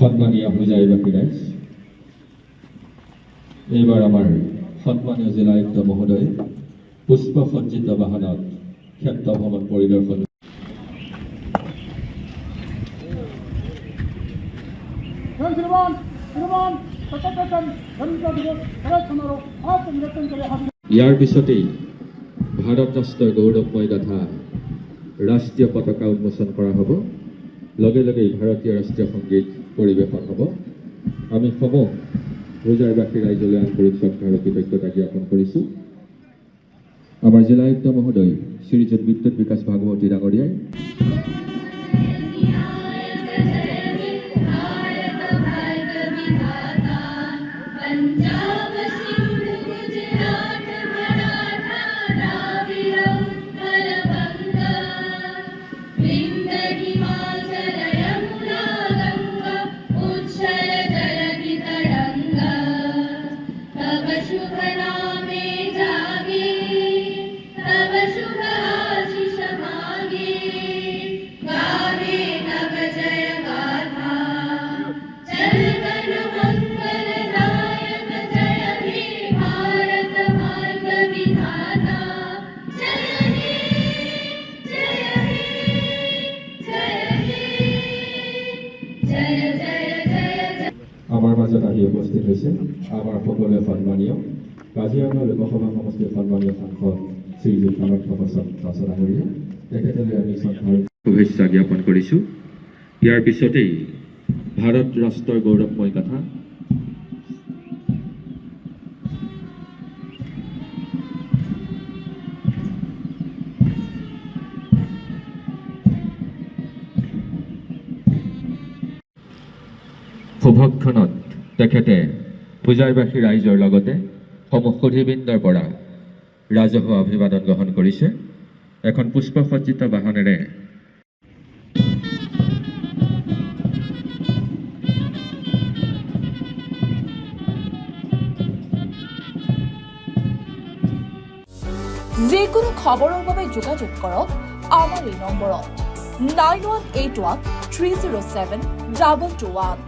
সম্মানীয় পূজাৰীবাসী ৰাইজ, এইবাৰ আমাৰ সন্মানীয় জিলা আয়ুক্ত মহোদয় পুষ্প সজ্জিত বাহনত ক্ষেত্ৰ ভ্ৰমণ পৰিদৰ্শন ইয়াৰ পিছতেই ভাৰত ৰাষ্ট্ৰৰ গৌৰৱময় গাথা ৰাষ্ট্ৰীয় পতাকা উন্মোচন কৰা হ'ব। লগে লগেই ভাৰতীয় ৰাষ্ট্ৰীয় সংগীত পৰিৱেশন হ'ব। আমি সমূহ পূজাৰীবাসী ৰাইজলৈ আন্তৰিক শ্ৰদ্ধা আৰু কৃতজ্ঞতা জ্ঞাপন কৰিছোঁ। আমাৰ জিলা আয়ুক্ত মহোদয় শ্ৰীযুত বিদ্যুৎ বিকাশ ভাগৱতী ডাঙৰীয়াই আমাৰ মাজত আহি উপস্থিত হৈছে আমাৰ সকলোৱে সন্মানীয় কাজিৰঙা লোকসভা সমষ্টিৰ সন্মানীয় সাংসদ শ্ৰীযুত সামৰ্থ্য প্ৰসাদ ডাঙৰীয়া, তেখেতলৈ আমি শ্ৰদ্ধাৰ শুভেচ্ছা জ্ঞাপন কৰিছোঁ। ইয়াৰ পিছতেই ভাৰত ৰাষ্ট্ৰৰ গৌৰৱময় গাথা শুভক্ষণত তেখেতে পূজাৰীবাসী ৰাইজৰ লগতে সমূহ সুধীবৃন্দৰ পৰা ৰাজহুৱা অভিবাদন গ্ৰহণ কৰিছে। এখন পুষ্পসজ্জিত বাহনেৰে যিকোনো খবৰৰ বাবে যোগাযোগ কৰক আমাৰ এই নম্বৰত 9181 307 221।